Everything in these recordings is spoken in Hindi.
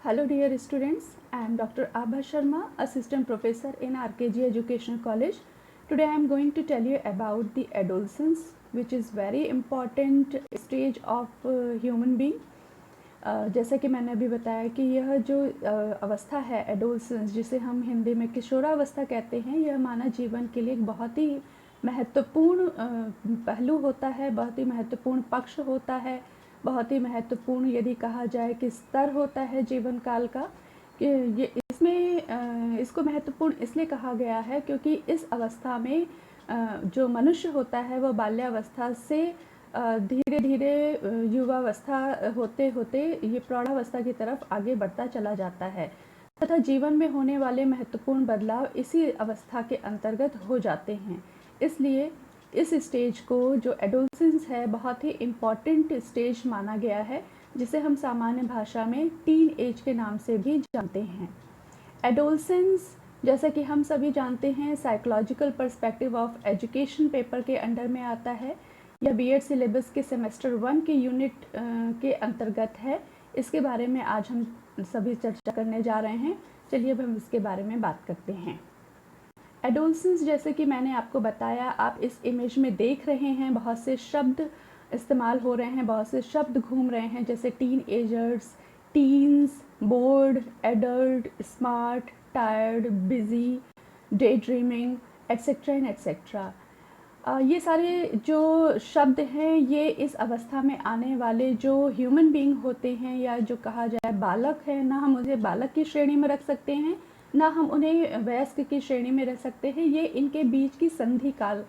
Hello dear students, I am Dr. Abha Sharma, Assistant Professor in RKG Educational College. Today I am going to tell you about the adolescence, which is very important stage of human being. जैसा कि मैंने अभी बताया कि यह जो अवस्था है एडोलसेंस, जिसे हम हिंदी में किशोरावस्था कहते हैं, यह मानव जीवन के लिए एक बहुत ही महत्वपूर्ण पहलू होता है, बहुत ही महत्वपूर्ण पक्ष होता है, बहुत ही महत्वपूर्ण यदि कहा जाए कि स्तर होता है जीवन काल का। कि ये इसमें इसको महत्वपूर्ण इसलिए कहा गया है क्योंकि इस अवस्था में जो मनुष्य होता है वह बाल्यावस्था से धीरे धीरे युवावस्था होते होते ये प्रौढ़ावस्था की तरफ आगे बढ़ता चला जाता है तथा जीवन में होने वाले महत्वपूर्ण बदलाव इसी अवस्था के अंतर्गत हो जाते हैं। इसलिए इस स्टेज को जो एडोलसेंस है बहुत ही इम्पॉर्टेंट स्टेज माना गया है, जिसे हम सामान्य भाषा में टीन एज के नाम से भी जानते हैं। एडोलसेंस, जैसा कि हम सभी जानते हैं, psychological perspective of education paper के अंडर में आता है। यह बीएड सिलेबस के सेमेस्टर 1 के यूनिट के अंतर्गत है। इसके बारे में आज हम सभी चर्चा करने जा रहे हैं। चलिए अब हम इसके बारे में बात करते हैं। एडोलसेंस, जैसे कि मैंने आपको बताया, आप इस इमेज में देख रहे हैं बहुत से शब्द इस्तेमाल हो रहे हैं, बहुत से शब्द घूम रहे हैं, जैसे tin agers, teens, board, adult, smart, tired, busy, day dreaming, etcetera and etcetera. ये सारे जो शब्द हैं ये इस अवस्था में आने वाले जो ह्यूमन बीइंग होते हैं या जो कहा जाए बालक है, ना हम उन्हें बालक की श्रेणी में रख सकते हैं ना हम उन्हें वयस्क की श्रेणी में रख सकते हैं। ये इनके बीच की संधि काल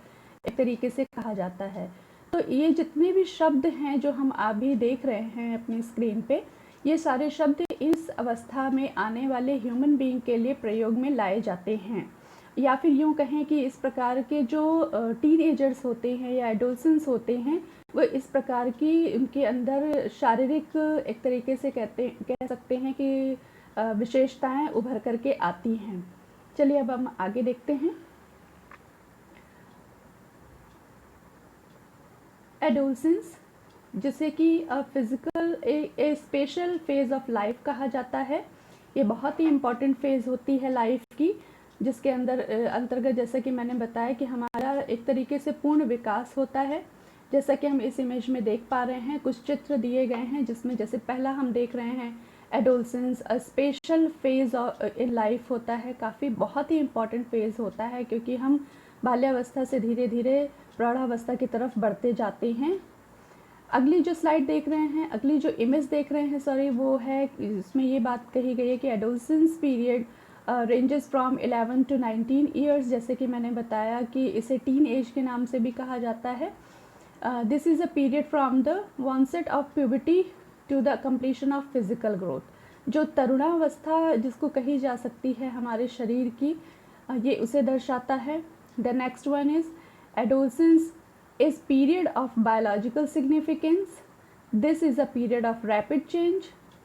एक तरीके से कहा जाता है। तो ये जितने भी शब्द हैं जो हम अभी देख रहे हैं अपनी स्क्रीन पे, ये सारे शब्द इस अवस्था में आने वाले ह्यूमन बीइंग के लिए प्रयोग में लाए जाते हैं। या फिर यूँ कहें कि इस प्रकार के जो टीनएजर्स होते हैं या एडोलसेंस होते हैं, वो इस प्रकार की उनके अंदर शारीरिक एक तरीके से कह सकते हैं कि विशेषताएं उभर करके आती हैं। चलिए अब हम आगे देखते हैं। एडोलसेंस, जिसे कि physical A special phase of life कहा जाता है, ये बहुत ही इम्पॉर्टेंट फेज होती है लाइफ की, जिसके अंतर्गत जैसा कि मैंने बताया कि हमारा एक तरीके से पूर्ण विकास होता है। जैसा कि हम इस इमेज में देख पा रहे हैं, कुछ चित्र दिए गए हैं जिसमें जैसे पहला हम देख रहे हैं adolescence a special phase in life होता है, काफ़ी बहुत ही इम्पॉर्टेंट फेज होता है क्योंकि हम बाल्यावस्था से धीरे धीरे प्रौढ़ावस्था की तरफ बढ़ते जाते हैं। अगली जो स्लाइड देख रहे हैं, अगली जो इमेज देख रहे हैं सॉरी, वो है इसमें ये बात कही गई है कि adolescence period ranges from 11 to 19 years. जैसे कि मैंने बताया कि इसे टीन एज के नाम से भी कहा जाता है। This is a period from the onset of puberty to the completion of physical growth. जो तरुणावस्था जिसको कही जा सकती है हमारे शरीर की, ये उसे दर्शाता है। The next one is adolescence is period of biological significance. This is a period of rapid change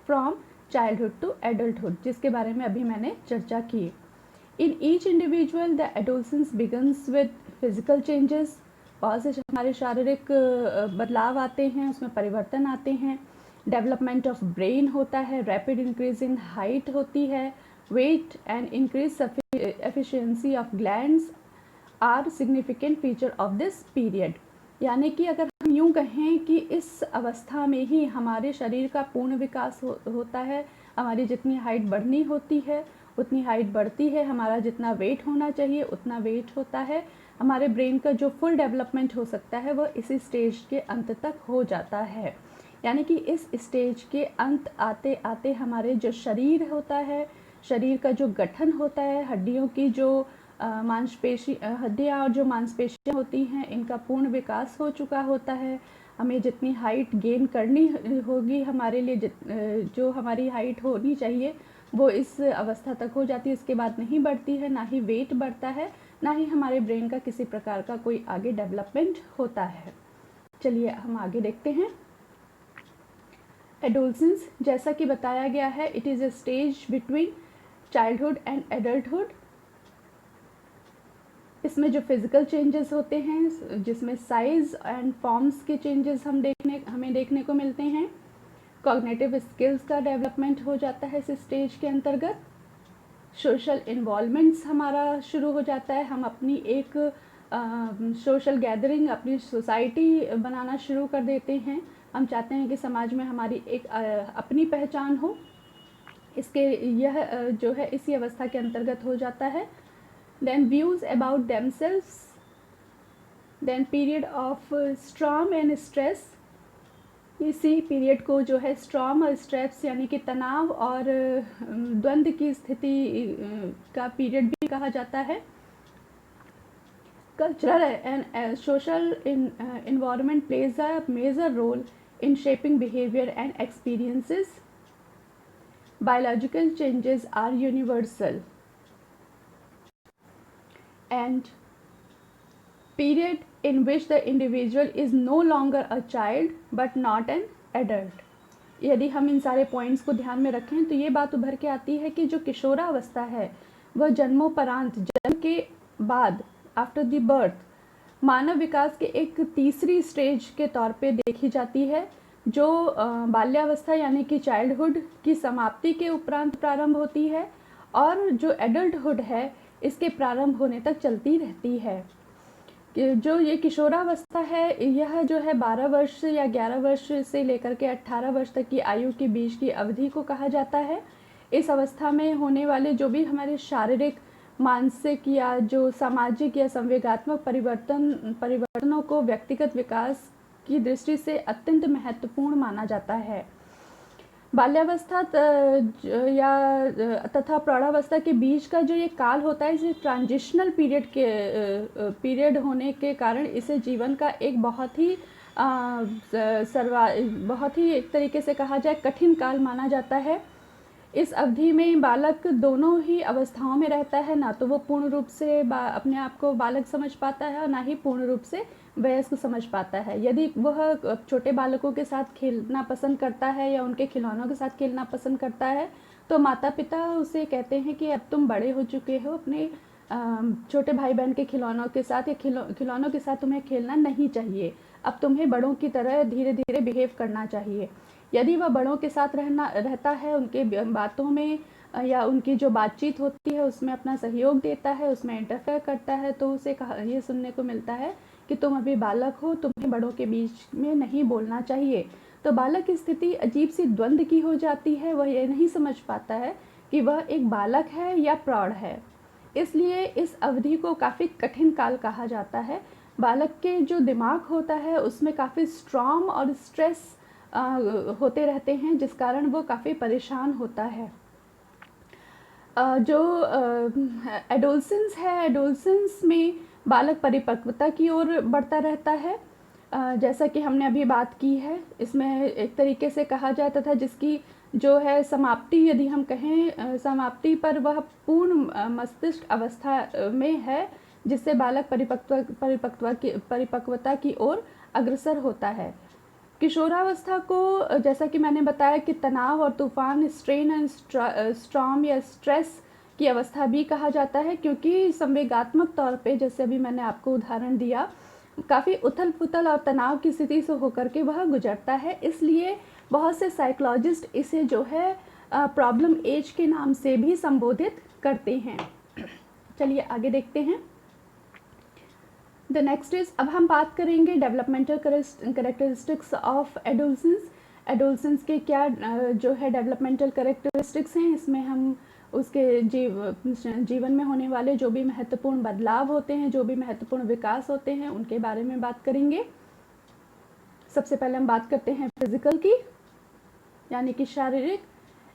from childhood to adulthood, जिसके बारे में अभी मैंने चर्चा की। In each individual the adolescence begins with physical changes. बहुत से हमारे शारीरिक बदलाव आते हैं, उसमें परिवर्तन आते हैं। डेवलपमेंट ऑफ ब्रेन होता है, रैपिड इंक्रीज इन हाइट होती है, weight and increase efficiency of glands are significant feature of this period. यानी कि अगर हम यूँ कहें कि इस अवस्था में ही हमारे शरीर का पूर्ण विकास होता है। हमारी जितनी हाइट बढ़नी होती है उतनी हाइट बढ़ती है, हमारा जितना वेट होना चाहिए उतना वेट होता है, हमारे ब्रेन का जो फुल डेवलपमेंट हो सकता है वह इसी स्टेज के अंत तक हो जाता है। यानी कि इस स्टेज के अंत आते आते हमारे जो शरीर होता है, शरीर का जो गठन होता है, हड्डियों की जो हड्डियाँ और जो मांसपेशियाँ होती हैं, इनका पूर्ण विकास हो चुका होता है। हमें जितनी हाइट गेन करनी होगी, हमारे लिए जो हमारी हाइट होनी चाहिए वो इस अवस्था तक हो जाती है। इसके बाद नहीं बढ़ती है, ना ही वेट बढ़ता है, ना ही हमारे ब्रेन का किसी प्रकार का कोई आगे डेवलपमेंट होता है। चलिए हम आगे देखते हैं। एडोलसेंस, जैसा कि बताया गया है, it is a stage between childhood and adulthood. इसमें जो फिज़िकल चेंजेस होते हैं, जिसमें साइज़ एंड फॉर्म्स के चेंजेस हमें देखने को मिलते हैं। कॉग्निटिव स्किल्स का डेवलपमेंट हो जाता है इस स्टेज के अंतर्गत। सोशल इन्वॉल्वमेंट्स हमारा शुरू हो जाता है, हम अपनी एक सोशल गैदरिंग, अपनी सोसाइटी बनाना शुरू कर देते हैं। हम चाहते हैं कि समाज में हमारी एक अपनी पहचान हो। इसके यह जो है इसी अवस्था के अंतर्गत हो जाता है। Then views about themselves, then period of storm and stress. इसी पीरियड को जो है स्ट्रॉम और स्ट्रेस यानी कि तनाव और द्वंद्व की स्थिति का पीरियड भी कहा जाता है। Cultural and social environment plays a major role in shaping behavior and experiences. Biological changes are universal and period in which the individual is no longer a child but not an adult. यदि हम इन सारे पॉइंट्स को ध्यान में रखें तो ये बात उभर के आती है कि जो किशोरावस्था है वह जन्मोपरांत, जन्म के बाद, आफ्टर द बर्थ, मानव विकास के एक तीसरी स्टेज के तौर पे देखी जाती है, जो बाल्यावस्था यानी कि चाइल्डहुड की समाप्ति के उपरांत प्रारंभ होती है और जो एडल्टहुड है इसके प्रारंभ होने तक चलती रहती है। जो ये किशोरावस्था है यह जो है 12 वर्ष या 11 वर्ष से लेकर के 18 वर्ष तक की आयु के बीच की अवधि को कहा जाता है। इस अवस्था में होने वाले जो भी हमारे शारीरिक, मानसिक या जो सामाजिक या संवेगात्मक परिवर्तनों को व्यक्तिगत विकास की दृष्टि से अत्यंत महत्वपूर्ण माना जाता है। बाल्यावस्था या तथा प्रौढ़ावस्था के बीच का जो ये काल होता है, इसे ट्रांजिशनल पीरियड होने के कारण इसे जीवन का एक बहुत ही एक तरीके से कहा जाए कठिन काल माना जाता है। इस अवधि में बालक दोनों ही अवस्थाओं में रहता है, ना तो वो पूर्ण रूप से अपने आप को बालक समझ पाता है और ना ही पूर्ण रूप से वयस्क समझ पाता है। यदि वह छोटे बालकों के साथ खेलना पसंद करता है या उनके खिलौनों के साथ खेलना पसंद करता है तो माता पिता उसे कहते हैं कि अब तुम बड़े हो चुके हो, अपने छोटे भाई बहन के खिलौनों के साथ या खिलौनों के साथ तुम्हें खेलना नहीं चाहिए, अब तुम्हें बड़ों की तरह धीरे धीरे बिहेव करना चाहिए। यदि वह बड़ों के साथ रहता है, उनके बातों में या उनकी जो बातचीत होती है उसमें अपना सहयोग देता है, उसमें इंटरफेयर करता है, तो उसे ये सुनने को मिलता है कि तुम अभी बालक हो, तुम्हें बड़ों के बीच में नहीं बोलना चाहिए। तो बालक की स्थिति अजीब सी द्वंद्व की हो जाती है, वह ये नहीं समझ पाता है कि वह एक बालक है या प्रौढ़ है। इसलिए इस अवधि को काफ़ी कठिन काल कहा जाता है। बालक के जो दिमाग होता है उसमें काफ़ी स्ट्रॉम और स्ट्रेस होते रहते हैं, जिस कारण वो काफ़ी परेशान होता है। जो एडोलसेंस है, एडोलसेंस में बालक परिपक्वता की ओर बढ़ता रहता है, जैसा कि हमने अभी बात की है। इसमें एक तरीके से कहा जाए तथा जिसकी जो है समाप्ति, यदि हम कहें समाप्ति पर, वह पूर्ण मस्तिष्क अवस्था में है, जिससे बालक परिपक्वता की ओर अग्रसर होता है। किशोरावस्था को जैसा कि मैंने बताया कि तनाव और तूफान, स्ट्रेन एंड स्ट्रॉम या स्ट्रेस की अवस्था भी कहा जाता है, क्योंकि संवेगात्मक तौर पे, जैसे अभी मैंने आपको उदाहरण दिया, काफ़ी उथल पुथल और तनाव की स्थिति से होकर के वह गुजरता है। इसलिए बहुत से साइकोलॉजिस्ट इसे जो है प्रॉब्लम एज के नाम से भी संबोधित करते हैं। चलिए आगे देखते हैं। द नेक्स्ट इज, अब हम बात करेंगे developmental characteristics of adolescence. Adolescence के क्या जो है डेवलपमेंटल कैरेक्टरिस्टिक्स हैं, इसमें हम उसके जीवन में होने वाले जो भी महत्वपूर्ण बदलाव होते हैं, जो भी महत्वपूर्ण विकास होते हैं, उनके बारे में बात करेंगे। सबसे पहले हम बात करते हैं फिजिकल की, यानी कि शारीरिक।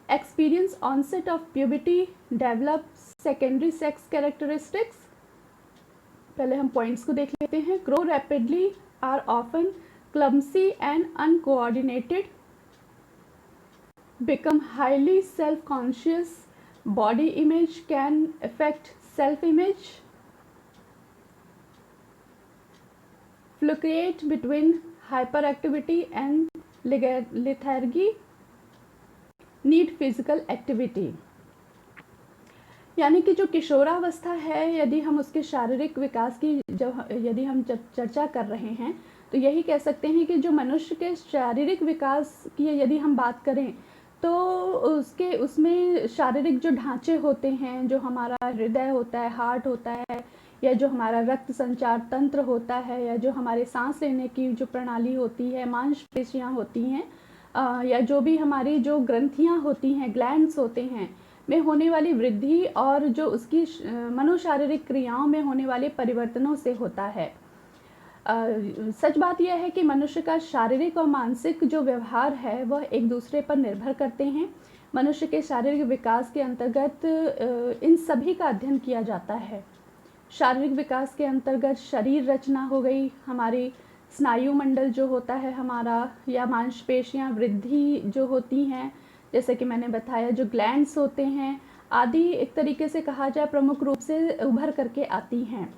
Experience onset of puberty develop secondary sex characteristics. पहले हम पॉइंट्स को देख लेते हैं। Grow rapidly, are often clumsy and uncoordinated, become highly self conscious, body image can affect self image, fluctuate between hyperactivity and lethargy, need physical activity। यानी कि जो किशोरावस्था है, यदि हम उसके शारीरिक विकास की यदि हम चर्चा कर रहे हैं तो यही कह सकते हैं कि जो मनुष्य के शारीरिक विकास की यदि हम बात करें तो उसमें शारीरिक जो ढांचे होते हैं, जो हमारा हृदय होता है, हार्ट होता है, या जो हमारा रक्त संचार तंत्र होता है, या जो हमारे सांस लेने की जो प्रणाली होती है, मांसपेशियां होती हैं, या जो भी हमारी जो ग्रंथियां होती हैं, ग्लैंड्स होते हैं, में होने वाली वृद्धि और जो उसकी मनोशारीरिक क्रियाओं में होने वाले परिवर्तनों से होता है। सच बात यह है कि मनुष्य का शारीरिक और मानसिक जो व्यवहार है वह एक दूसरे पर निर्भर करते हैं। मनुष्य के शारीरिक विकास के अंतर्गत इन सभी का अध्ययन किया जाता है। शारीरिक विकास के अंतर्गत शरीर रचना हो गई, हमारी स्नायु मंडल जो होता है हमारा, या मांसपेशियां वृद्धि जो होती हैं, जैसे कि मैंने बताया जो ग्लैंड्स होते हैं आदि, एक तरीके से कहा जाए प्रमुख रूप से उभर करके आती हैं।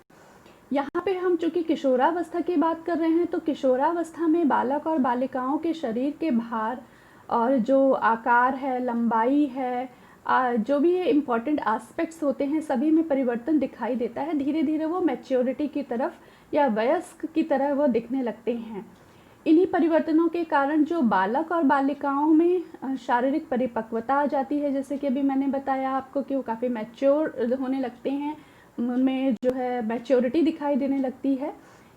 यहाँ पे हम चूँकि किशोरावस्था की बात कर रहे हैं, तो किशोरावस्था में बालक और बालिकाओं के शरीर के भार और जो आकार है, लंबाई है, जो भी ये इम्पॉर्टेंट एस्पेक्ट्स होते हैं, सभी में परिवर्तन दिखाई देता है। धीरे धीरे वो मैच्योरिटी की तरफ या वयस्क की तरह वो दिखने लगते हैं। इन्हीं परिवर्तनों के कारण जो बालक और बालिकाओं में शारीरिक परिपक्वता आ जाती है, जैसे कि अभी मैंने बताया आपको कि वो काफ़ी मैच्योर होने लगते हैं, उनमें जो है मैच्योरिटी दिखाई देने लगती है।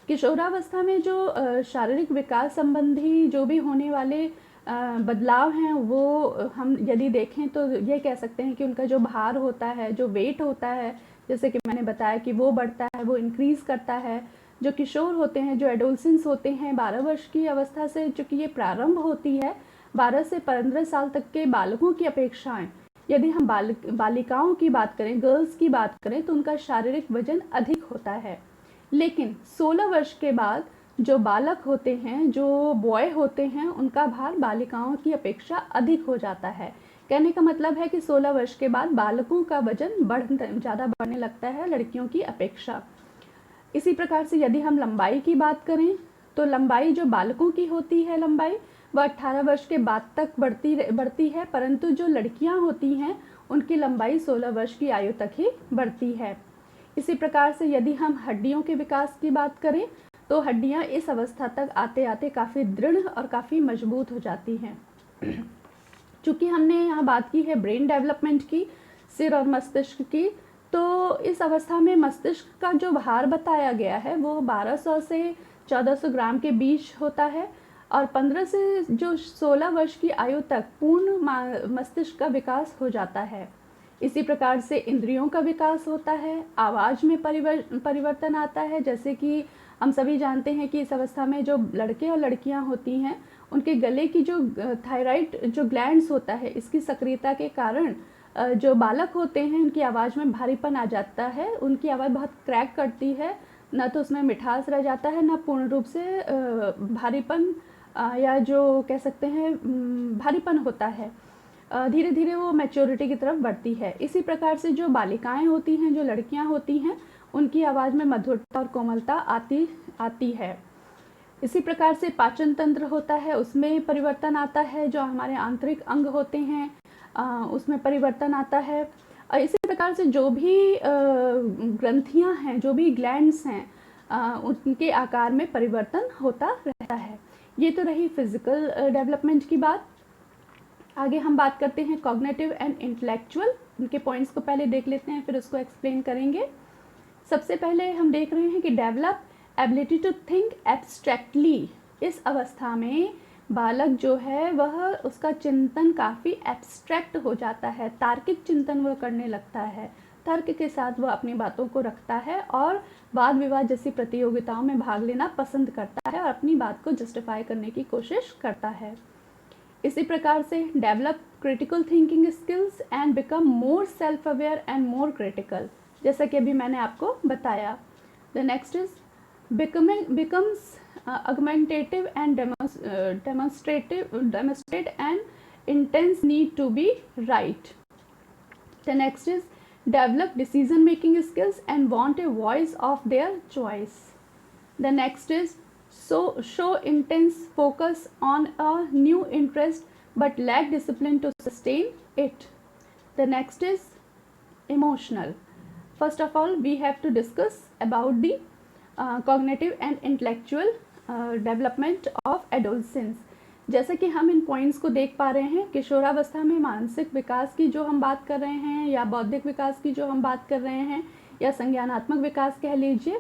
किशोरावस्था में जो शारीरिक विकास संबंधी जो भी होने वाले बदलाव हैं, वो हम यदि देखें तो ये कह सकते हैं कि उनका जो भार होता है, जो वेट होता है, जैसे कि मैंने बताया कि वो बढ़ता है, वो इंक्रीज़ करता है। जो किशोर होते हैं, जो एडोलसेंस होते हैं, 12 वर्ष की अवस्था से चूँकि ये प्रारंभ होती है, 12 से 15 साल तक के बालकों की अपेक्षाएं, यदि हम बालिकाओं की बात करें, गर्ल्स की बात करें, तो उनका शारीरिक वजन अधिक होता है। लेकिन 16 वर्ष के बाद जो बालक होते हैं, जो बॉय होते हैं, उनका भार बालिकाओं की अपेक्षा अधिक हो जाता है। कहने का मतलब है कि 16 वर्ष के बाद बालकों का वजन ज़्यादा बढ़ने लगता है लड़कियों की अपेक्षा। इसी प्रकार से यदि हम लंबाई की बात करें, तो लंबाई जो बालकों की होती है, लंबाई वह 18 वर्ष के बाद तक बढ़ती है, परंतु जो लड़कियां होती हैं उनकी लंबाई 16 वर्ष की आयु तक ही बढ़ती है। इसी प्रकार से यदि हम हड्डियों के विकास की बात करें, तो हड्डियां इस अवस्था तक आते आते काफ़ी दृढ़ और काफ़ी मजबूत हो जाती हैं। चूँकि हमने यहाँ बात की है ब्रेन डेवलपमेंट की, सिर और मस्तिष्क की, तो इस अवस्था में मस्तिष्क का जो भार बताया गया है वो 1200 से 1400 ग्राम के बीच होता है, और 15 से जो 16 वर्ष की आयु तक पूर्ण मस्तिष्क का विकास हो जाता है। इसी प्रकार से इंद्रियों का विकास होता है, आवाज़ में परिवर्तन आता है। जैसे कि हम सभी जानते हैं कि इस अवस्था में जो लड़के और लड़कियां होती हैं, उनके गले की जो थायराइड जो ग्लैंड्स होता है, इसकी सक्रियता के कारण जो बालक होते हैं उनकी आवाज़ में भारीपन आ जाता है, उनकी आवाज़ बहुत क्रैक करती है, ना तो उसमें मिठास रह जाता है, ना पूर्ण रूप से भारीपन या जो कह सकते हैं भारीपन होता है। धीरे धीरे वो मैच्योरिटी की तरफ बढ़ती है। इसी प्रकार से जो बालिकाएं होती हैं, जो लड़कियां होती हैं, उनकी आवाज़ में मधुरता और कोमलता आती है। इसी प्रकार से पाचन तंत्र होता है, उसमें परिवर्तन आता है। जो हमारे आंतरिक अंग होते हैं उसमें परिवर्तन आता है। इसी प्रकार से जो भी ग्रंथियां हैं, जो भी ग्लैंड्स हैं, उनके आकार में परिवर्तन होता रहता है। ये तो रही फिजिकल डेवलपमेंट की बात। आगे हम बात करते हैं कॉग्निटिव एंड इंटेलेक्चुअल। उनके पॉइंट्स को पहले देख लेते हैं, फिर उसको एक्सप्लेन करेंगे। सबसे पहले हम देख रहे हैं कि develop ability to think abstractly. इस अवस्था में बालक जो है वह उसका चिंतन काफ़ी एब्स्ट्रैक्ट हो जाता है, तार्किक चिंतन वह करने लगता है, तर्क के साथ वह अपनी बातों को रखता है और वाद विवाद जैसी प्रतियोगिताओं में भाग लेना पसंद करता है और अपनी बात को जस्टिफाई करने की कोशिश करता है। इसी प्रकार से develop critical thinking skills and become more self aware and more critical, जैसा कि अभी मैंने आपको बताया। The next is becomes argumentative and demonstrate an intense need to be right. The next is develop decision making skills and want a voice of their choice. The next is show intense focus on a new interest but lack discipline to sustain it. The next is emotional. First of all, we have to discuss about the cognitive and intellectual development of adolescence. जैसे कि हम इन पॉइंट्स को देख पा रहे हैं, किशोरावस्था में मानसिक विकास की जो हम बात कर रहे हैं या बौद्धिक विकास की जो हम बात कर रहे हैं या संज्ञानात्मक विकास कह लीजिए,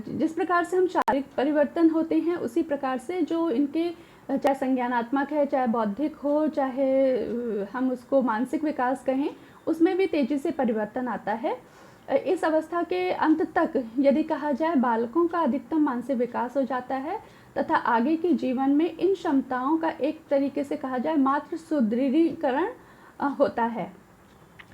जिस प्रकार से हम शारीरिक परिवर्तन होते हैं उसी प्रकार से जो इनके चाहे संज्ञानात्मक है, चाहे बौद्धिक हो, चाहे हम उसको मानसिक विकास कहें, उसमें भी तेज़ी से परिवर्तन आता है। इस अवस्था के अंत तक यदि कहा जाए बालकों का अधिकतम मानसिक विकास हो जाता है तथा आगे के जीवन में इन क्षमताओं का एक तरीके से कहा जाए मात्र सुदृढ़ीकरण होता है।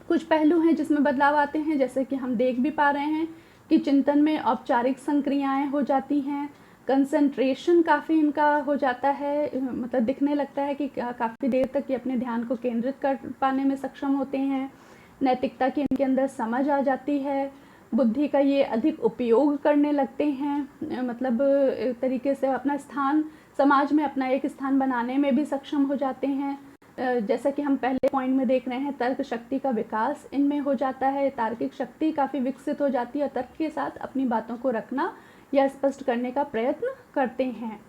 कुछ पहलू हैं जिसमें बदलाव आते हैं, जैसे कि हम देख भी पा रहे हैं कि चिंतन में औपचारिक संक्रियाएं हो जाती हैं, कंसंट्रेशन काफ़ी इनका हो जाता है, मतलब दिखने लगता है कि काफ़ी देर तक ये अपने ध्यान को केंद्रित कर पाने में सक्षम होते हैं, नैतिकता की इनके अंदर समझ आ जाती है, बुद्धि का ये अधिक उपयोग करने लगते हैं, मतलब एक तरीके से अपना स्थान समाज में अपना एक स्थान बनाने में भी सक्षम हो जाते हैं। जैसा कि हम पहले पॉइंट में देख रहे हैं, तर्क शक्ति का विकास इनमें हो जाता है, तार्किक शक्ति काफ़ी विकसित हो जाती है, तर्क के साथ अपनी बातों को रखना या स्पष्ट करने का प्रयत्न करते हैं।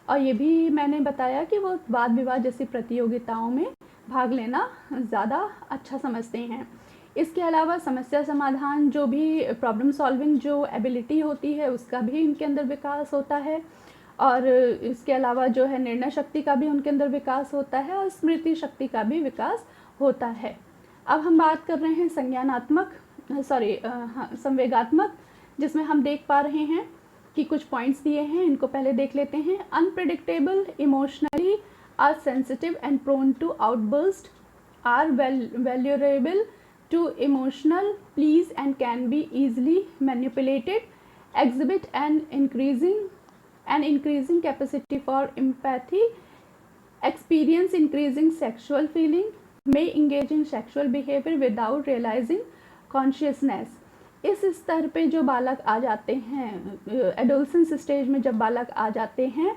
और ये भी मैंने बताया कि वो वाद विवाद जैसी प्रतियोगिताओं में भाग लेना ज़्यादा अच्छा समझते हैं। इसके अलावा समस्या समाधान, जो भी प्रॉब्लम सॉल्विंग जो एबिलिटी होती है उसका भी इनके अंदर विकास होता है, और इसके अलावा जो है निर्णय शक्ति का भी उनके अंदर विकास होता है और स्मृति शक्ति का भी विकास होता है। अब हम बात कर रहे हैं संवेगात्मक, जिसमें हम देख पा रहे हैं कि कुछ पॉइंट्स दिए हैं, इनको पहले देख लेते हैं। Unpredictable, emotionally are sensitive and prone to outburst, are vulnerable to emotional pleas and can be easily manipulated, exhibit an increasing capacity for empathy, experience increasing sexual feeling, may engage in sexual behavior without realizing consciousness। इस स्तर पे जो बालक आ जाते हैं, एडोलसेंस स्टेज में जब बालक आ जाते हैं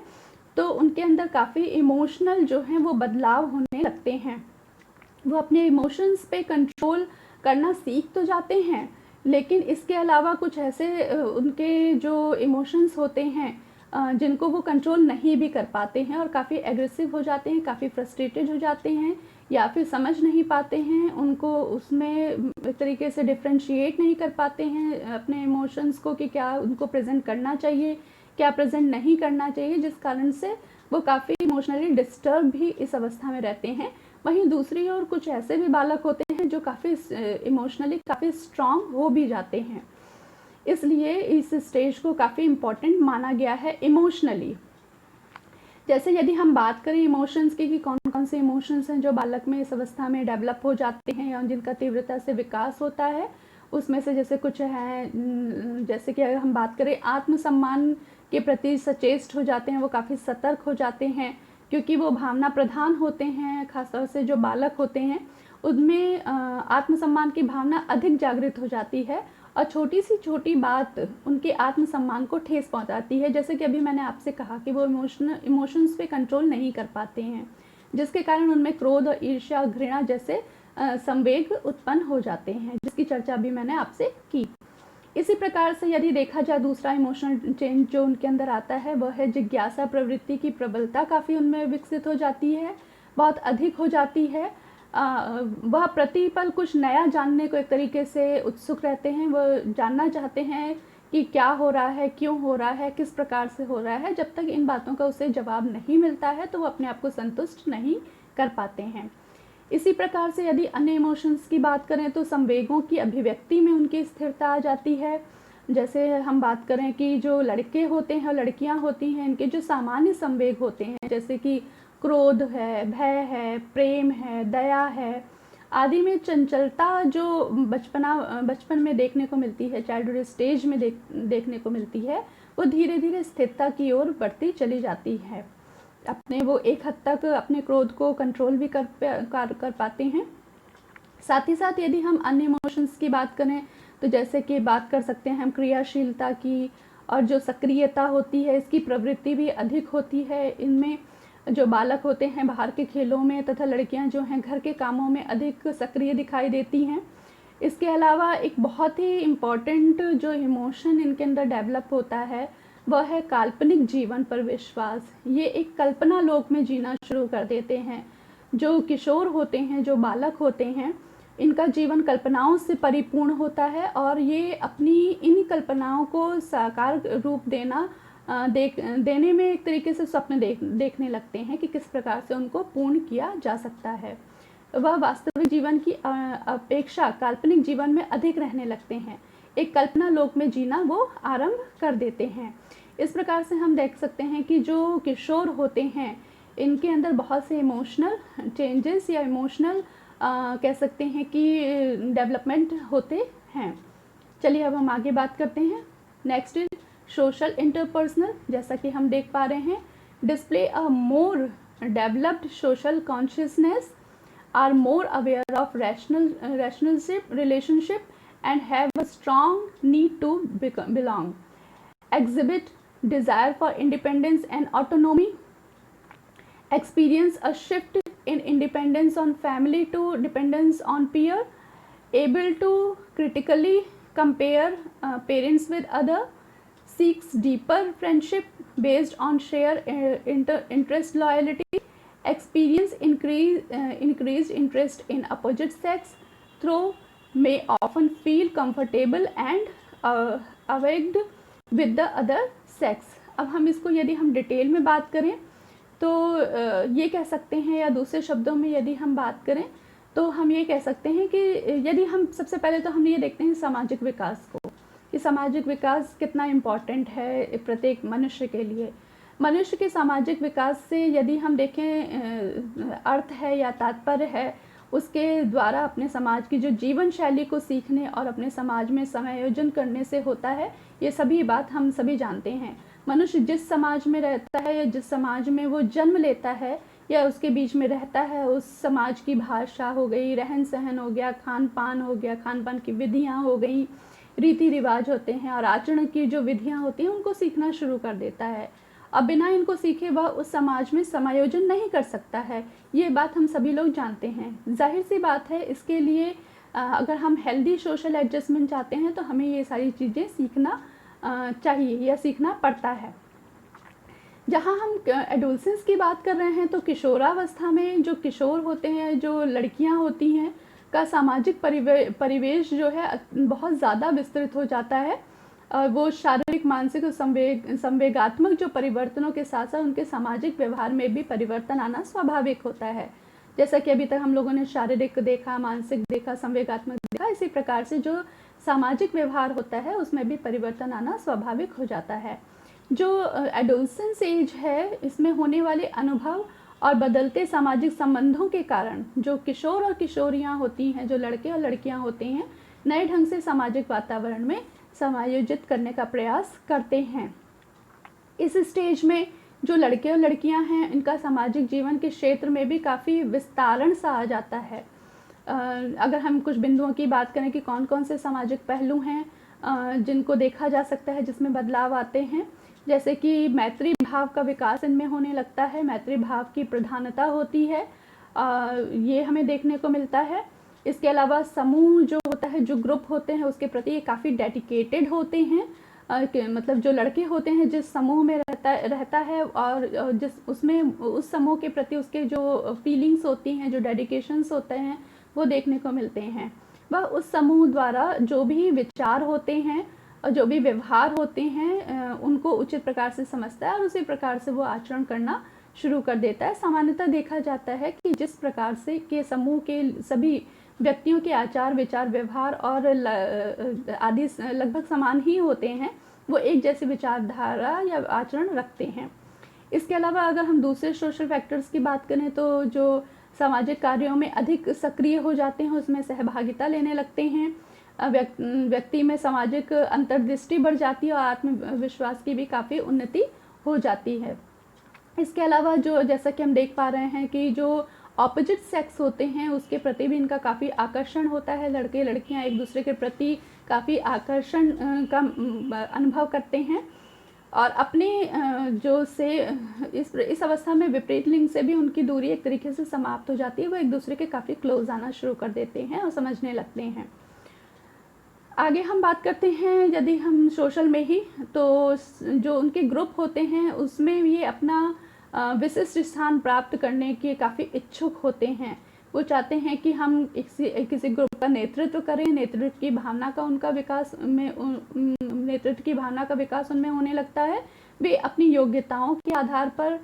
तो उनके अंदर काफ़ी इमोशनल जो हैं वो बदलाव होने लगते हैं। वो अपने इमोशंस पे कंट्रोल करना सीख तो जाते हैं, लेकिन इसके अलावा कुछ ऐसे उनके जो इमोशंस होते हैं जिनको वो कंट्रोल नहीं भी कर पाते हैं और काफ़ी एग्रेसिव हो जाते हैं, काफ़ी फ्रस्ट्रेटेड हो जाते हैं या फिर समझ नहीं पाते हैं उनको, उसमें एक तरीके से डिफ्रेंशिएट नहीं कर पाते हैं अपने इमोशंस को कि क्या उनको प्रेजेंट करना चाहिए, क्या प्रेजेंट नहीं करना चाहिए, जिस कारण से वो काफ़ी इमोशनली डिस्टर्ब भी इस अवस्था में रहते हैं। वहीं दूसरी ओर कुछ ऐसे भी बालक होते हैं जो काफ़ी इमोशनली काफ़ी स्ट्रांग हो भी जाते हैं, इसलिए इस स्टेज को काफ़ी इम्पॉर्टेंट माना गया है इमोशनली। जैसे यदि हम बात करें इमोशंस की कि कौन कौन से इमोशंस हैं जो बालक में इस अवस्था में डेवलप हो जाते हैं या जिनका तीव्रता से विकास होता है, उसमें से जैसे कुछ हैं, जैसे कि अगर हम बात करें आत्मसम्मान के प्रति सचेत हो जाते हैं, वो काफ़ी सतर्क हो जाते हैं क्योंकि वो भावना प्रधान होते हैं। खासतौर से जो बालक होते हैं उनमें आत्मसम्मान की भावना अधिक जागृत हो जाती है और छोटी सी छोटी बात उनके आत्मसम्मान को ठेस पहुंचाती है। जैसे कि अभी मैंने आपसे कहा कि वो इमोशंस पे कंट्रोल नहीं कर पाते हैं, जिसके कारण उनमें क्रोध और ईर्ष्या, घृणा जैसे संवेग उत्पन्न हो जाते हैं, जिसकी चर्चा भी मैंने आपसे की। इसी प्रकार से यदि देखा जाए दूसरा इमोशनल चेंज जो उनके अंदर आता है वह है जिज्ञासा प्रवृत्ति की प्रबलता काफ़ी उनमें विकसित हो जाती है, बहुत अधिक हो जाती है। वह प्रतिपल कुछ नया जानने को एक तरीके से उत्सुक रहते हैं, वह जानना चाहते हैं कि क्या हो रहा है, क्यों हो रहा है, किस प्रकार से हो रहा है। जब तक इन बातों का उसे जवाब नहीं मिलता है तो वो अपने आप को संतुष्ट नहीं कर पाते हैं। इसी प्रकार से यदि अन्य इमोशंस की बात करें तो संवेगों की अभिव्यक्ति में उनकी स्थिरता आ जाती है। जैसे हम बात करें कि जो लड़के होते हैं और लड़कियां होती हैं, इनके जो सामान्य संवेग होते हैं जैसे कि क्रोध है, भय है, प्रेम है, दया है आदि में चंचलता जो बचपन में देखने को मिलती है, चाइल्डहुड स्टेज में देखने को मिलती है, वो धीरे धीरे स्थिरता की ओर बढ़ती चली जाती है। अपने वो एक हद तक अपने क्रोध को कंट्रोल भी कर पाते हैं। साथ ही साथ यदि हम अन्य इमोशंस की बात करें तो जैसे कि बात कर सकते हैं हम क्रियाशीलता की, और जो सक्रियता होती है इसकी प्रवृत्ति भी अधिक होती है इनमें। जो बालक होते हैं बाहर के खेलों में तथा लड़कियां जो हैं घर के कामों में अधिक सक्रिय दिखाई देती हैं। इसके अलावा एक बहुत ही इम्पॉर्टेंट जो इमोशन इनके अंदर डेवलप होता है वह है काल्पनिक जीवन पर विश्वास। ये एक कल्पना लोक में जीना शुरू कर देते हैं। जो किशोर होते हैं, जो बालक होते हैं, इनका जीवन कल्पनाओं से परिपूर्ण होता है और ये अपनी इन कल्पनाओं को साकार रूप देने में एक तरीके से स्वप्न देखने लगते हैं कि किस प्रकार से उनको पूर्ण किया जा सकता है। वह वास्तविक जीवन की अपेक्षा काल्पनिक जीवन में अधिक रहने लगते हैं। एक कल्पना लोक में जीना वो आरंभ कर देते हैं। इस प्रकार से हम देख सकते हैं कि जो किशोर होते हैं, इनके अंदर बहुत से इमोशनल चेंजेस या इमोशनल कह सकते हैं कि डेवलपमेंट होते हैं। चलिए अब हम आगे बात करते हैं। Next is social interpersonal. जैसा कि हम देख पा रहे हैं, display a more developed social consciousness, are more aware of relationship and have a strong need to belong, exhibit desire for independence and autonomy, experience a shift in independence on family to dependence on peer, able to critically compare parents with other, seeks deeper friendship based on share interest loyalty, experience increased interest in opposite sex, though may often feel comfortable and awaked with the other sex। अब हम इसको यदि हम डिटेल में बात करें तो ये कह सकते हैं, या दूसरे शब्दों में यदि हम बात करें तो हम ये कह सकते हैं कि यदि हम सबसे पहले तो हम ये देखते हैं सामाजिक विकास को, कि सामाजिक विकास कितना इम्पॉर्टेंट है प्रत्येक मनुष्य के लिए। मनुष्य के सामाजिक विकास से यदि हम देखें अर्थ है या तात्पर्य है, उसके द्वारा अपने समाज की जो जीवन शैली को सीखने और अपने समाज में समायोजन करने से होता है। ये सभी बात हम सभी जानते हैं। मनुष्य जिस समाज में रहता है या जिस समाज में वो जन्म लेता है या उसके बीच में रहता है, उस समाज की भाषा हो गई, रहन सहन हो गया, खान पान हो गया, खान पान की विधियाँ हो गई, रीति रिवाज होते हैं और आचरण की जो विधियाँ होती हैं उनको सीखना शुरू कर देता है। अब बिना इनको सीखे वह उस समाज में समायोजन नहीं कर सकता है। ये बात हम सभी लोग जानते हैं। जाहिर सी बात है, इसके लिए अगर हम हेल्दी सोशल एडजस्टमेंट चाहते हैं तो हमें ये सारी चीज़ें सीखना चाहिए या सीखना पड़ता है। जहाँ हम एडोलसेंस की बात कर रहे हैं तो किशोरावस्था में जो किशोर होते हैं, जो लड़कियाँ होती हैं, का सामाजिक परिवेश जो है बहुत ज़्यादा विस्तृत हो जाता है। वो शारीरिक, मानसिक और संवेगात्मक जो परिवर्तनों के साथ साथ उनके सामाजिक व्यवहार में भी परिवर्तन आना स्वाभाविक होता है। जैसा कि अभी तक हम लोगों ने शारीरिक देखा, मानसिक देखा, संवेगात्मक देखा, इसी प्रकार से जो सामाजिक व्यवहार होता है उसमें भी परिवर्तन आना स्वाभाविक हो जाता है। जो एडोलसेंस एज है, इसमें होने वाले अनुभव और बदलते सामाजिक संबंधों के कारण जो किशोर और किशोरियाँ होती हैं, जो लड़के और लड़कियाँ होते हैं, नए ढंग से सामाजिक वातावरण में समायोजित करने का प्रयास करते हैं। इस स्टेज में जो लड़के और लड़कियां हैं, इनका सामाजिक जीवन के क्षेत्र में भी काफ़ी विस्तारण सा आ जाता है। अगर हम कुछ बिंदुओं की बात करें कि कौन कौन से सामाजिक पहलू हैं जिनको देखा जा सकता है, जिसमें बदलाव आते हैं, जैसे कि मैत्री भाव का विकास इनमें होने लगता है, मैत्री भाव की प्रधानता होती है, ये हमें देखने को मिलता है। इसके अलावा समूह जो होता है, जो ग्रुप होते हैं, उसके प्रति ये काफ़ी डेडिकेटेड होते हैं। मतलब जो लड़के होते हैं जिस समूह में रहता है और जिस उसमें उस समूह के प्रति उसके जो फीलिंग्स होती हैं, जो डेडिकेशंस होते हैं, वो देखने को मिलते हैं। वह उस समूह द्वारा जो भी विचार होते हैं और जो भी व्यवहार होते हैं उनको उचित प्रकार से समझता है और उसी प्रकार से वो आचरण करना शुरू कर देता है। सामान्यतः देखा जाता है कि जिस प्रकार से के समूह के सभी व्यक्तियों के आचार, विचार, व्यवहार और आदि लगभग समान ही होते हैं, वो एक जैसी विचारधारा या आचरण रखते हैं। इसके अलावा अगर हम दूसरे सोशल फैक्टर्स की बात करें तो जो सामाजिक कार्यों में अधिक सक्रिय हो जाते हैं, उसमें सहभागिता लेने लगते हैं, व्यक्ति में सामाजिक अंतर्दृष्टि बढ़ जाती है और आत्मविश्वास की भी काफ़ी उन्नति हो जाती है। इसके अलावा जो जैसा कि हम देख पा रहे हैं कि जो ऑपोजिट सेक्स होते हैं उसके प्रति भी इनका काफ़ी आकर्षण होता है। लड़के लड़कियां एक दूसरे के प्रति काफ़ी आकर्षण का अनुभव करते हैं और अपने जो से इस अवस्था में विपरीत लिंग से भी उनकी दूरी एक तरीके से समाप्त हो जाती है। वो एक दूसरे के काफ़ी क्लोज आना शुरू कर देते हैं और समझने लगते हैं। आगे हम बात करते हैं यदि हम सोशल में ही, तो जो उनके ग्रुप होते हैं उसमें ये अपना विशिष्ट स्थान प्राप्त करने के काफ़ी इच्छुक होते हैं। वो चाहते हैं कि हम किसी ग्रुप का नेतृत्व करें, नेतृत्व की भावना का उनका विकास में नेतृत्व की भावना का विकास उनमें होने लगता है। वे अपनी योग्यताओं के आधार पर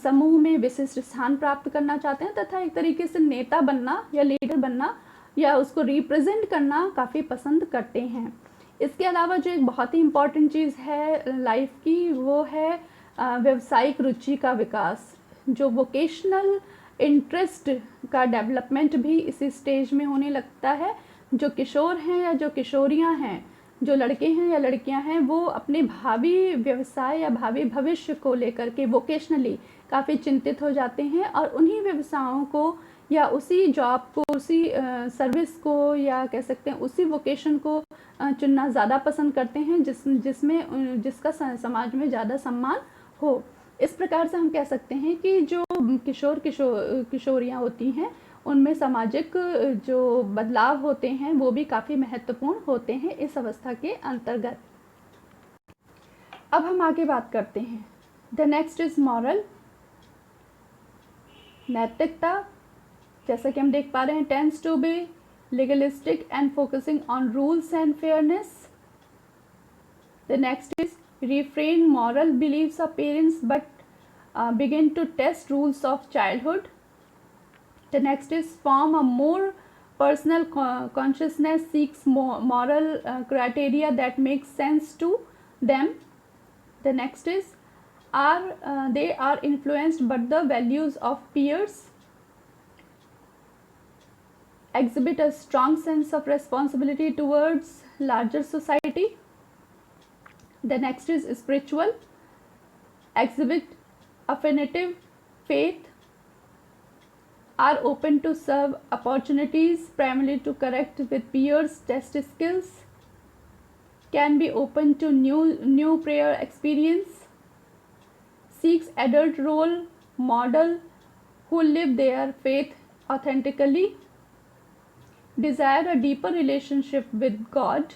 समूह में विशिष्ट स्थान प्राप्त करना चाहते हैं तथा एक तरीके से नेता बनना या लीडर बनना या उसको रिप्रेजेंट करना काफ़ी पसंद करते हैं। इसके अलावा जो एक बहुत ही इम्पॉर्टेंट चीज़ है लाइफ की, वो है व्यावसायिक रुचि का विकास। जो वोकेशनल इंटरेस्ट का डेवलपमेंट भी इसी स्टेज में होने लगता है। जो किशोर हैं या जो किशोरियां हैं, जो लड़के हैं या लड़कियां हैं, वो अपने भावी व्यवसाय या भावी भविष्य को लेकर के वोकेशनली काफ़ी चिंतित हो जाते हैं और उन्हीं व्यवसायों को या उसी जॉब को, उसी सर्विस को, या कह सकते हैं उसी वोकेशन को चुनना ज़्यादा पसंद करते हैं जिसका समाज में ज़्यादा सम्मान हो। इस प्रकार से हम कह सकते हैं कि जो किशोरियाँ होती हैं उनमें सामाजिक जो बदलाव होते हैं वो भी काफ़ी महत्वपूर्ण होते हैं इस अवस्था के अंतर्गत। अब हम आगे बात करते हैं। द नेक्स्ट इज मॉरल, नैतिकता। जैसा कि हम देख पा रहे हैं, tends to be legalistic and focusing on rules and fairness. The next is refrain moral beliefs of parents but begin to test rules of childhood. The next is form a more personal consciousness, seeks moral criteria that makes sense to them. The next is they are influenced by the values of peers, exhibit a strong sense of responsibility towards larger society. The next is spiritual, exhibit affirmative faith, are open to serve opportunities primarily to correct with peers, test skills, can be open to new prayer experience, seeks adult role model who live their faith authentically, desire a deeper relationship with God,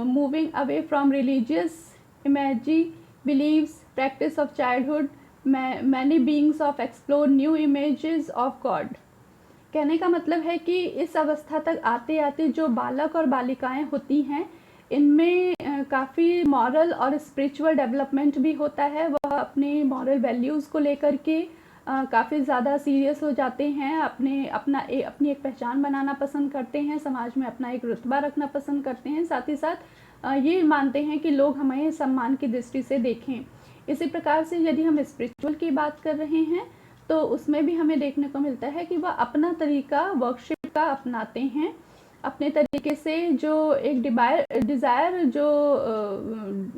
moving away from religious imagery, beliefs, practice of childhood, many beings of explore new images of God. कहने का मतलब है कि इस अवस्था तक आते आते जो बालक और बालिकाएं होती हैं इनमें काफ़ी मॉरल और स्पिरिचुअल डेवलपमेंट भी होता है। वह अपने मॉरल वैल्यूज़ को लेकर के काफ़ी ज़्यादा सीरियस हो जाते हैं, अपनी एक पहचान बनाना पसंद करते हैं, समाज में अपना एक रुतबा रखना पसंद करते हैं, साथ ही साथ ये मानते हैं कि लोग हमें सम्मान की दृष्टि से देखें। इसी प्रकार से यदि हम स्पिरिचुअल की बात कर रहे हैं तो उसमें भी हमें देखने को मिलता है कि वह अपना तरीका वर्कशिप का अपनाते हैं, अपने तरीके से जो एक डिज़ायर जो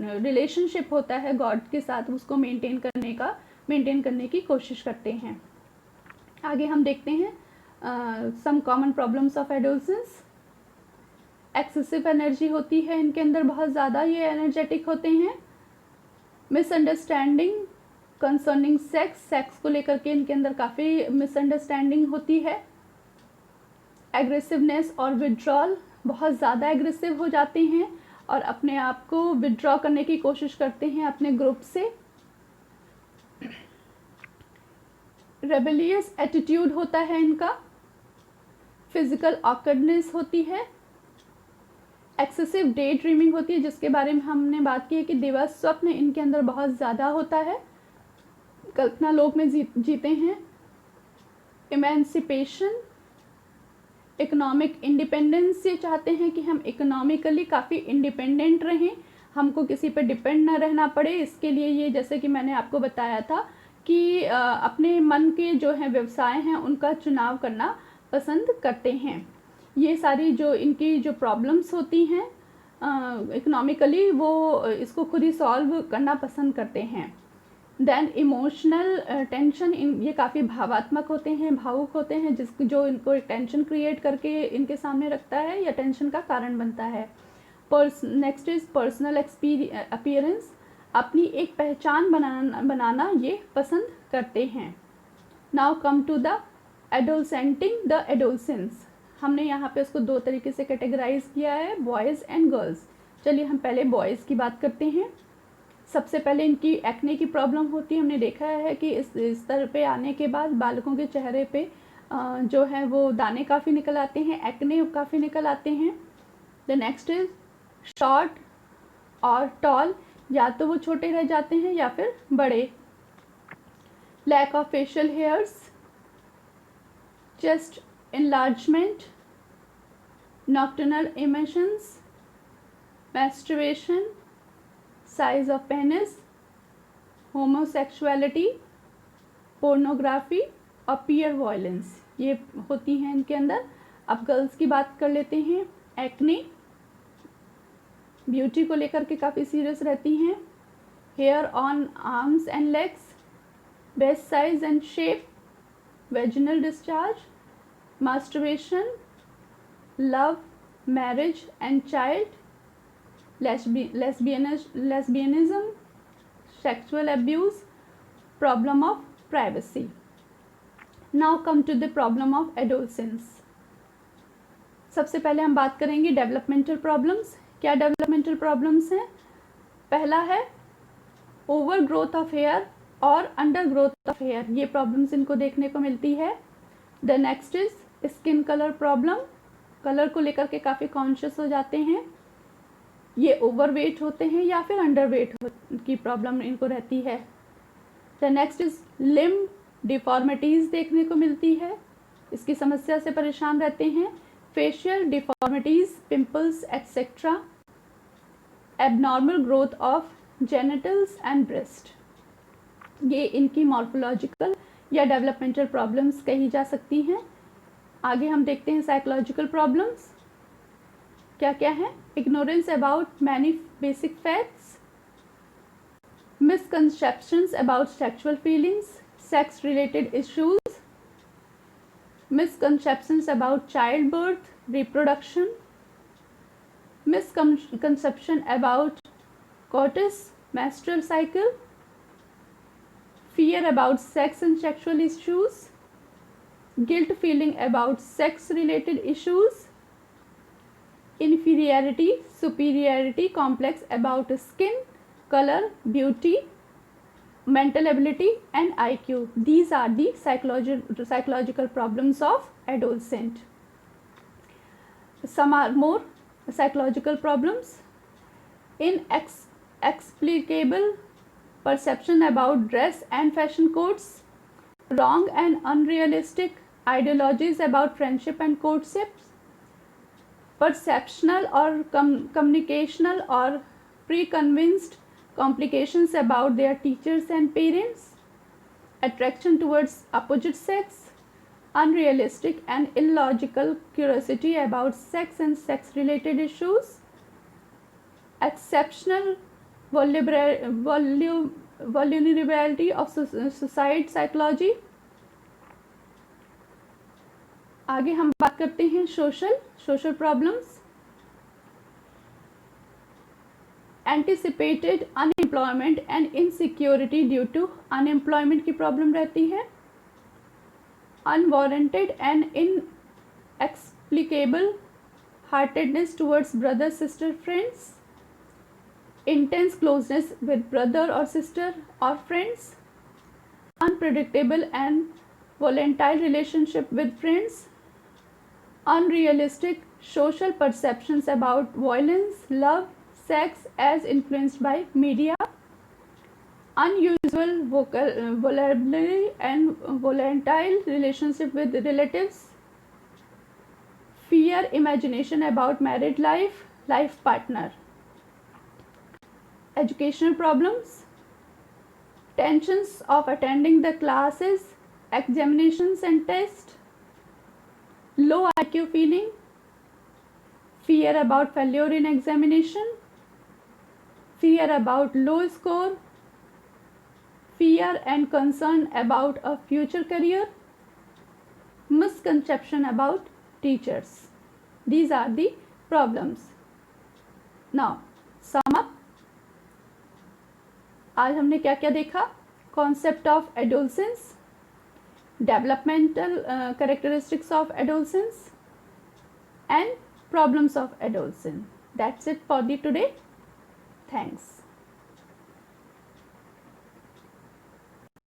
रिलेशनशिप होता है गॉड के साथ उसको मेंटेन करने की कोशिश करते हैं। आगे हम देखते हैं some common problems of adolescence. Excessive energy होती है इनके अंदर, बहुत ज़्यादा ये एनर्जेटिक होते हैं। मिसअंडरस्टैंडिंग कंसर्निंग सेक्स को लेकर के इनके अंदर काफ़ी मिसअंडरस्टैंडिंग होती है। एग्रेसिवनेस और विड्रॉल, बहुत ज़्यादा एग्रेसिव हो जाते हैं और अपने आप को विड्रॉ करने की कोशिश करते हैं अपने ग्रुप से। रेबेलियस एटीट्यूड होता है इनका। फिजिकल ऑकवर्डनेस होती है। एक्सेसिव डे ड्रीमिंग होती है जिसके बारे में हमने बात की है कि दिवस स्वप्न इनके अंदर बहुत ज़्यादा होता है, कल्पना लोक में जीते हैं। इमेंसिपेशन, इकोनॉमिक इंडिपेंडेंस, ये चाहते हैं कि हम इकोनॉमिकली काफ़ी इंडिपेंडेंट रहें, हमको किसी पर डिपेंड ना रहना पड़े। इसके लिए ये जैसे कि मैंने आपको बताया था कि अपने मन के जो हैं व्यवसाय हैं उनका चुनाव करना पसंद करते हैं। ये सारी जो इनकी जो प्रॉब्लम्स होती हैं इकोनॉमिकली वो इसको खुद ही सॉल्व करना पसंद करते हैं। देन इमोशनल टेंशन, ये काफ़ी भावात्मक होते हैं, भावुक होते हैं, जो इनको टेंशन क्रिएट करके इनके सामने रखता है या टेंशन का कारण बनता है। नेक्स्ट इज पर्सनल अपीयरेंस, अपनी एक पहचान बनाना ये पसंद करते हैं। Now come to the adolescenting the adolescence. हमने यहाँ पे उसको दो तरीके से कैटेगराइज किया है, बॉयज़ एंड गर्ल्स। चलिए हम पहले बॉयज़ की बात करते हैं। सबसे पहले इनकी एक्ने की प्रॉब्लम होती है। हमने देखा है कि इस स्तर पे आने के बाद बालकों के चेहरे पे जो है वो दाने काफ़ी निकल आते हैं, एक्ने काफ़ी निकल आते हैं। द नेक्स्ट इज शॉर्ट और टॉल, या तो वो छोटे रह जाते हैं या फिर बड़े। Lack of facial hairs, chest enlargement, nocturnal emissions, masturbation, size of penis, homosexuality, pornography और peer violence, ये होती हैं इनके अंदर। अब गर्ल्स की बात कर लेते हैं। एक्ने ब्यूटी को लेकर के काफ़ी सीरियस रहती हैं। Hair on arms and legs, breast size and shape, vaginal discharge, masturbation, love, marriage and child, lesbianism, sexual abuse, problem of privacy. Now come to the problem of adolescence. सबसे पहले हम बात करेंगे डेवलपमेंटल प्रॉब्लम्स। क्या डेवलपमेंटल प्रॉब्लम्स हैं? पहला है ओवर ग्रोथ ऑफ हेयर और अंडर ग्रोथ ऑफ हेयर, ये प्रॉब्लम्स इनको देखने को मिलती है। The next is skin colour problem, colour को लेकर के काफ़ी कॉन्शियस हो जाते हैं। ये ओवरवेट होते हैं या फिर अंडरवेट की प्रॉब्लम इनको रहती है। The next is limb deformities देखने को मिलती है, इसकी समस्या से परेशान रहते हैं। Facial deformities, pimples etcetera, abnormal growth of genitals and breast, ये इनकी मॉर्फोलॉजिकल या डेवलपमेंटल प्रॉब्लम्स कही जा सकती हैं। आगे हम देखते हैं साइकोलॉजिकल प्रॉब्लम्स क्या क्या है। Ignorance about many basic facts, misconceptions about sexual feelings, sex related issues, misconceptions about childbirth, reproduction, misconception about coitus, menstrual cycle, fear about sex and sexual issues, guilt feeling about sex related issues, inferiority superiority complex about skin color, beauty, mental ability and IQ. These are the psychological problems of adolescent. Some are more psychological problems. Inexplicable perception about dress and fashion codes, wrong and unrealistic ideologies about friendship and courtships, perceptional or communicational or preconceived complications about their teachers and parents, attraction towards opposite sex, unrealistic and illogical curiosity about sex and sex related issues, exceptional vulnerability of suicide psychology. आगे हम बात करते हैं social problems. Anticipated unemployment and insecurity due to unemployment की प्रॉब्लम रहती है। Unwarranted and inexplicable heartedness towards brother sister friends, intense closeness with brother और सिस्टर और friends, unpredictable and volatile relationship with friends, unrealistic social perceptions about violence, love, sex as influenced by media, unusual vulnerability and volatile relationship with relatives, fear imagination about married life partner. Educational problems, tensions of attending the classes, examinations and tests, low IQ feeling, fear about failure in examination, fear about low score, fear and concern about a future career, misconception about teachers. These are the problems. Now sum up. आज हमने क्या क्या देखा? Concept of adolescence, developmental characteristics of adolescence, and problems of adolescence. That's it for the today. Thanks.